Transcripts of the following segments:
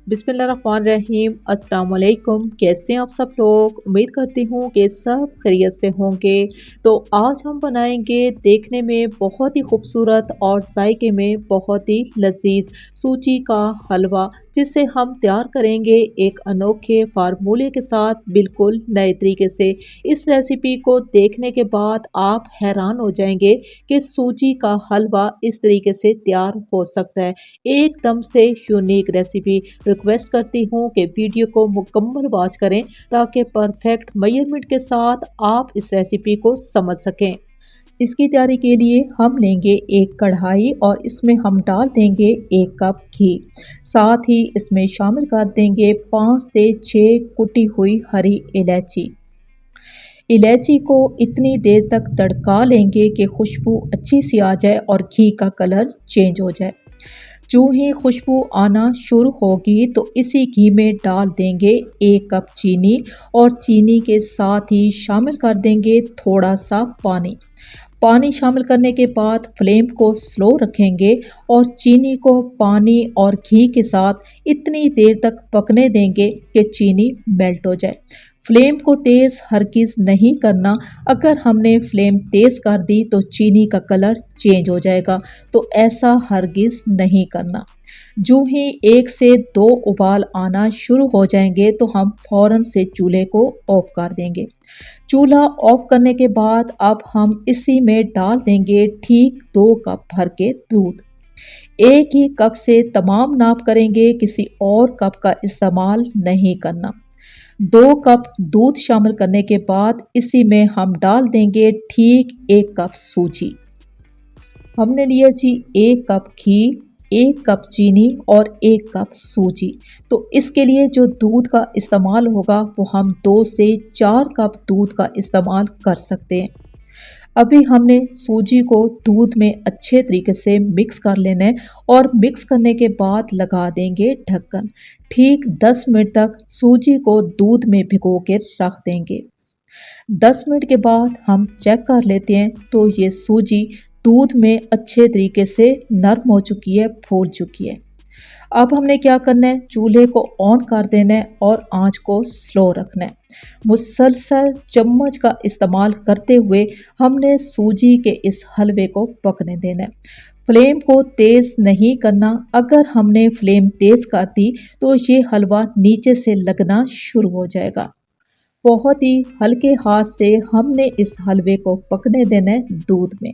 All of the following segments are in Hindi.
बिस्मिल्लाहिर्रहमानिर्रहीम। अस्सलाम वालेकुम। कैसे हैं आप सब लोग? उम्मीद करती हूँ कि सब खैरियत से होंगे। तो आज हम बनाएंगे देखने में बहुत ही खूबसूरत और जायके में बहुत ही लजीज सूजी का हलवा, जिसे हम तैयार करेंगे एक अनोखे फार्मूले के साथ, बिल्कुल नए तरीके से। इस रेसिपी को देखने के बाद आप हैरान हो जाएंगे कि सूजी का हलवा इस तरीके से तैयार हो सकता है। एकदम से यूनिक रेसिपी। रिक्वेस्ट करती हूँ कि वीडियो को मुकम्मल वॉच करें ताकि परफेक्ट मेजरमेंट के साथ आप इस रेसिपी को समझ सकें। इसकी तैयारी के लिए हम लेंगे एक कढ़ाई और इसमें हम डाल देंगे 1 कप घी। साथ ही इसमें शामिल कर देंगे 5 से 6 कुटी हुई हरी इलायची। इलायची को इतनी देर तक तड़का लेंगे कि खुशबू अच्छी सी आ जाए और घी का कलर चेंज हो जाए। जो ही खुशबू आना शुरू होगी तो इसी घी में डाल देंगे 1 कप चीनी और चीनी के साथ ही शामिल कर देंगे थोड़ा सा पानी। पानी शामिल करने के बाद फ्लेम को स्लो रखेंगे और चीनी को पानी और घी के साथ इतनी देर तक पकने देंगे कि चीनी मेल्ट हो जाए। फ्लेम को तेज़ हरगिज़ नहीं करना। अगर हमने फ्लेम तेज़ कर दी तो चीनी का कलर चेंज हो जाएगा, तो ऐसा हरगिज़ नहीं करना। जो ही 1 से 2 उबाल आना शुरू हो जाएंगे तो हम फौरन से चूल्हे को ऑफ कर देंगे। चूल्हा ऑफ करने के बाद अब हम इसी में डाल देंगे ठीक 2 कप भर के दूध। एक ही कप से तमाम नाप करेंगे, किसी और कप का इस्तेमाल नहीं करना। 2 कप दूध शामिल करने के बाद इसी में हम डाल देंगे ठीक 1 कप सूजी। हमने लिया जी 1 कप घी, 1 कप चीनी और 1 कप सूजी। तो इसके लिए जो दूध का इस्तेमाल होगा वो हम 2 से 4 कप दूध का इस्तेमाल कर सकते हैं। अभी हमने सूजी को दूध में अच्छे तरीके से मिक्स कर लेना है और मिक्स करने के बाद लगा देंगे ढक्कन। ठीक 10 मिनट तक सूजी को दूध में भिगो के रख देंगे। 10 मिनट के बाद हम चेक कर लेते हैं तो ये सूजी दूध में अच्छे तरीके से नरम हो चुकी है, फूल चुकी है। अब हमने क्या करना है, चूल्हे को ऑन कर देना है और आंच को स्लो रखना है। मुसलसल चम्मच का इस्तेमाल करते हुए हमने सूजी के इस हलवे को पकने देना है। फ्लेम को तेज़ नहीं करना। अगर हमने फ्लेम तेज़ कर दी तो ये हलवा नीचे से लगना शुरू हो जाएगा। बहुत ही हल्के हाथ से हमने इस हलवे को पकने देना है दूध में।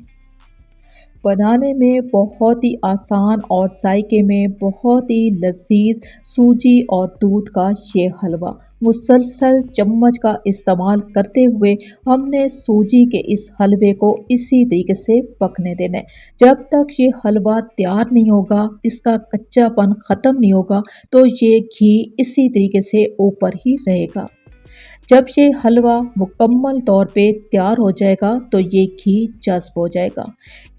बनाने में बहुत ही आसान और जायके में बहुत ही लजीज सूजी और दूध का ये हलवा। मुसलसल चम्मच का इस्तेमाल करते हुए हमने सूजी के इस हलवे को इसी तरीके से पकने देना है। जब तक ये हलवा तैयार नहीं होगा, इसका कच्चापन ख़त्म नहीं होगा, तो ये घी इसी तरीके से ऊपर ही रहेगा। जब ये हलवा मुकम्मल तौर पे तैयार हो जाएगा तो ये घी जज़्ब हो जाएगा।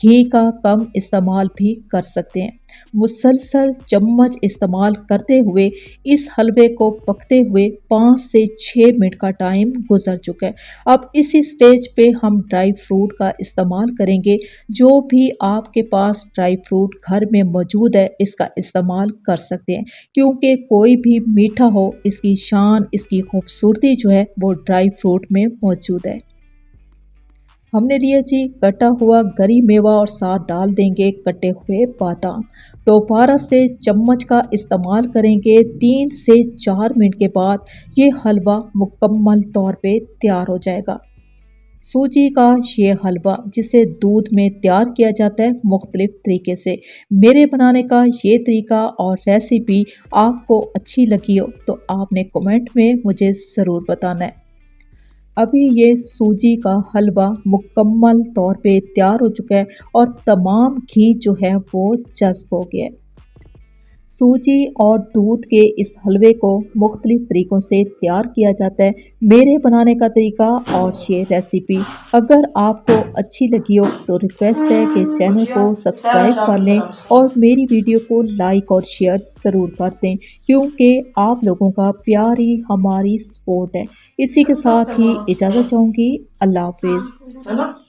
घी का कम इस्तेमाल भी कर सकते हैं। मुसलसल चम्मच इस्तेमाल करते हुए इस हलवे को पकते हुए 5 से 6 मिनट का टाइम गुजर चुका है। अब इसी स्टेज पे हम ड्राई फ्रूट का इस्तेमाल करेंगे। जो भी आपके पास ड्राई फ्रूट घर में मौजूद है इसका इस्तेमाल कर सकते हैं, क्योंकि कोई भी मीठा हो, इसकी शान, इसकी खूबसूरती जो है वो ड्राई फ्रूट में मौजूद है। हमने लिया जी कटा हुआ गरी मेवा और साथ डाल देंगे कटे हुए बादाम। दोबारा से चम्मच का इस्तेमाल करेंगे। 3 से 4 मिनट के बाद ये हलवा मुकम्मल तौर पे तैयार हो जाएगा। सूजी का ये हलवा जिसे दूध में तैयार किया जाता है मुख्तलिफ तरीके से। मेरे बनाने का ये तरीका और रेसिपी आपको अच्छी लगी हो तो आपने कमेंट में मुझे ज़रूर बताना है। अभी ये सूजी का हलवा मुकम्मल तौर पे तैयार हो चुका है और तमाम घी जो है वो जज़्ब हो गया है। सूजी और दूध के इस हलवे को मुख्तलिफ तरीक़ों से तैयार किया जाता है। मेरे बनाने का तरीका और ये रेसिपी अगर आपको अच्छी लगी हो तो रिक्वेस्ट है कि चैनल को सब्सक्राइब कर लें और मेरी वीडियो को लाइक और शेयर ज़रूर कर दें, क्योंकि आप लोगों का प्यार ही हमारी सपोर्ट है। इसी के साथ ही इजाज़त चाहूँगी। अल्लाह हाफ़िज़।